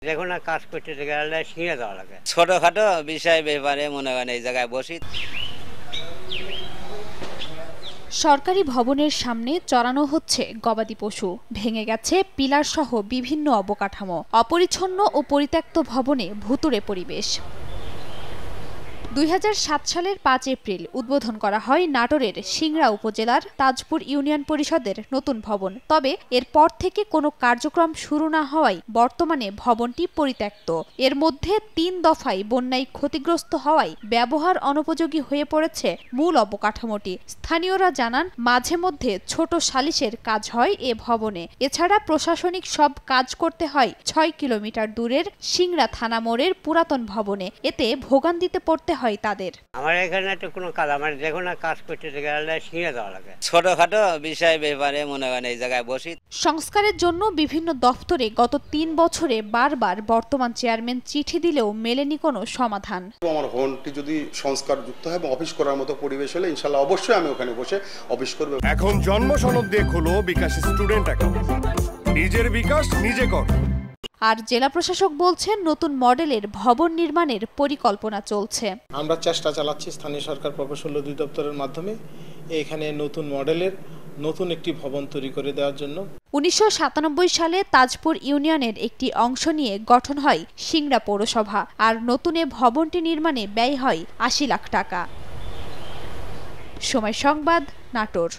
দেখুন না, কাজ করতে গেলে শিঙে দেওয়া লাগে। ছোটখাটো বিষয় ব্যাপারে মনে করেন এই জায়গায় বসি। সরকারি ভবনের সামনে চড়ানো হচ্ছে গবাদি পশু। ভেঙে গেছে পিলার সহ বিভিন্ন অবকাঠামো। অপরিচ্ছন্ন ও পরিত্যক্ত ভবনে ভুতুড়ে পরিবেশ। 2007 সালের 5 এপ্রিল উদ্বোধন করা হয় নাটোরের সিংড়া উপজেলার তাজপুর ইউনিয়ন পরিষদের নতুন ভবন। তবে এরপর থেকে কোনো কার্যক্রম শুরু না হওয়ায় বর্তমানে ভবনটি পরিত্যক্ত। এর মধ্যে 3 দফায় বন্যায় ক্ষতিগ্রস্ত হওয়ায় ব্যবহার অনুপযোগী হয়ে পড়েছে মূল অবকাঠামোটি। স্থানীয়রা জানান, মাঝে মধ্যে ছোট সালিশের কাজ হয় এ ভবনে। এছাড়া প্রশাসনিক সব কাজ করতে হয় 6 কিলোমিটার দূরের সিংড়া থানা মোড়ের পুরাতন ভবনে। এতে ভোগান্তিতে পড়তে হয় তাদের। আমার এখানে তো কোনো কাজ, আমার দেখুন না, কাজ করতে গেলে শিঙে দেওয়া লাগে। ছোটখাটো বিষয় ব্যাপারে মনে করেন এই জায়গায় বসি। সংস্কারের জন্য বিভিন্ন দফতরে গত 3 বছরে বারবার বর্তমান চেয়ারম্যান চিঠি দিলেও মেলেনি কোনো সমাধান। আমার ভবনটি যদি সংস্কার যুক্ত হয় এবং অফিস করার মতো পরিবেশ হলে ইনশাআল্লাহ অবশ্যই আমি ওখানে বসে অফিস করব। এখন জন্ম সনদ দিয়ে খোলো বিকাশ স্টুডেন্ট অ্যাকাউন্ট। নিজের বিকাশ নিজে কর। আর জেলা প্রশাসক বলছেন, নতুন মডেলের ভবন নির্মাণের পরিকল্পনা চলছে। আমরা চেষ্টা চালাচ্ছি স্থানীয় সরকার প্রকৌশল অধিদপ্তরের মাধ্যমে এখানে নতুন মডেলের নতুন একটি ভবন তৈরি করে দেওয়ার জন্য। 1997 সালে তাজপুর ইউনিয়নের একটি অংশ নিয়ে গঠন হয় সিংড়া পৌরসভা। আর নতুন এ ভবনটি নির্মাণে ব্যয় হয় 80 লাখ টাকা। সময় সংবাদ, নাটোর।